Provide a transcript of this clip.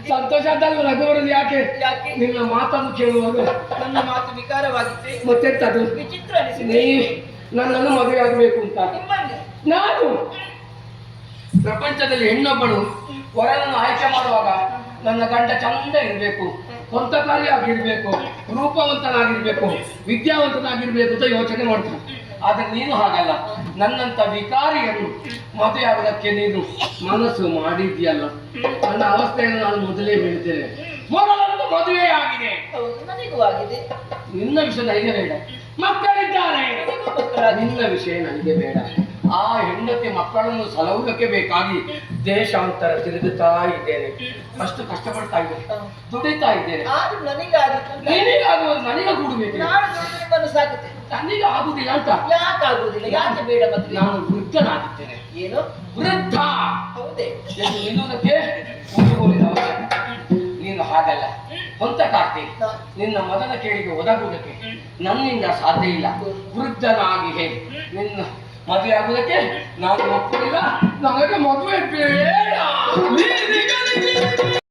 ಸಂತೋಷ ಆದಲ್ಲ ರಘುವರದು ಯಾಕೆ ಯಾಕೆ ನಿನ್ನ ಮಾತನ್ನು ಕೇಳುವಾಗ ನನ್ನ ಮಾತು ವಿಕಾರವಾಗಿತ್ತೆ. ಮತ್ತೆಂತದು ವಿಚಿತ್ರ ಅನಿಸಿದೆ. ನೀ ನನ್ನನ್ನು ಮದುವೆ ಆಗಬೇಕು ಅಂತ ನಿಮ್ಮನ್ನೇ ನಾನು ಪ್ರಪಂಚದಲ್ಲಿ ಹೆಣ್ಣೊಬ್ಬಳು ವರನನ್ನು ಆಯ್ಕೆ ಮಾಡುವಾಗ ನನ್ನ ಗಂಡ ಚಂದ ಇರಬೇಕು, ಸ್ವಂತಕಾರಿಯಾಗಿರ್ಬೇಕು, ರೂಪವಂತನಾಗಿರ್ಬೇಕು, ವಿದ್ಯಾವಂತನಾಗಿರ್ಬೇಕು ಅಂತ ಯೋಚನೆ ಮಾಡ್ತಾನೆ. ಆದ್ರೆ ನೀನು ಹಾಗಲ್ಲ, ನನ್ನಂತ ವಿಕಾರಿಯನ್ನು ಮದುವೆ ಆಗೋದಕ್ಕೆ ನೀನು ಮನಸ್ಸು ಮಾಡಿದ್ಯಲ್ಲ. ನನ್ನ ಅವಸ್ಥೆಯನ್ನು ನಾನು ಮೊದಲೇ ಹೇಳ್ತೇನೆ. ಮೊದಲೊಂದು ಮದುವೆ ಆಗಿದೆ, ನನಗೂ ಆಗಿದೆ. ನಿನ್ನ ವಿಷಯ ನನಗೆ ಬೇಡ. ಮಕ್ಕಳಿದ್ದಾರೆ, ನಿನ್ನ ವಿಷಯ ನನಗೆ ಬೇಡ. ಆ ಹೆಂಡತಿ ಮಕ್ಕಳನ್ನು ಸಲಹುವುದಕ್ಕೆ ಬೇಕಾಗಿ ದೇಶಾಂತರ ತಿರುಗುತ್ತಾ ಇದ್ದೇನೆ. ಅಷ್ಟು ಕಷ್ಟಪಡ್ತಾ ಇದ್ದೇನೆ, ದುಡಿತಾ ಇದ್ದೇನೆ. ನಿನಗಾಗುವುದು ನನಗೆ ಕೂಡಬೇಕು. ನನಗೆ ಆಗುದಿಲ್ಲ ಅಂತ ಯಾಕೆ ಆಗುದಿಲ್ಲ? ಯಾಕೆ ಬೇಡ? ಮತ್ತೆ ನಾನು ವೃದ್ಧನಾಗಿದ್ದೇನೆ. ಏನು ವೃದ್ಧ? ಹೌದೇ? ನಿಲ್ಲುವುದಕ್ಕೆ ನೀನು ಹಾಗಲ್ಲ, ಸ್ವಂತ ಕಾರ್ತಿ. ನಿನ್ನ ಮದನ ಕೇಳಿಗೆ ಒದಗುವುದಕ್ಕೆ ನನ್ನಿಂದ ಸಾಧ್ಯ ಇಲ್ಲ. ವೃದ್ಧನಾಗಿ ಹೇಳಿ ನಿನ್ನ ಮದುವೆ ಆಗುವುದಕ್ಕೆ ನಾನು ಒಪ್ಪುವುದಿಲ್ಲ. ನನಗೆ ಮದುವೆ ಬೇಡ.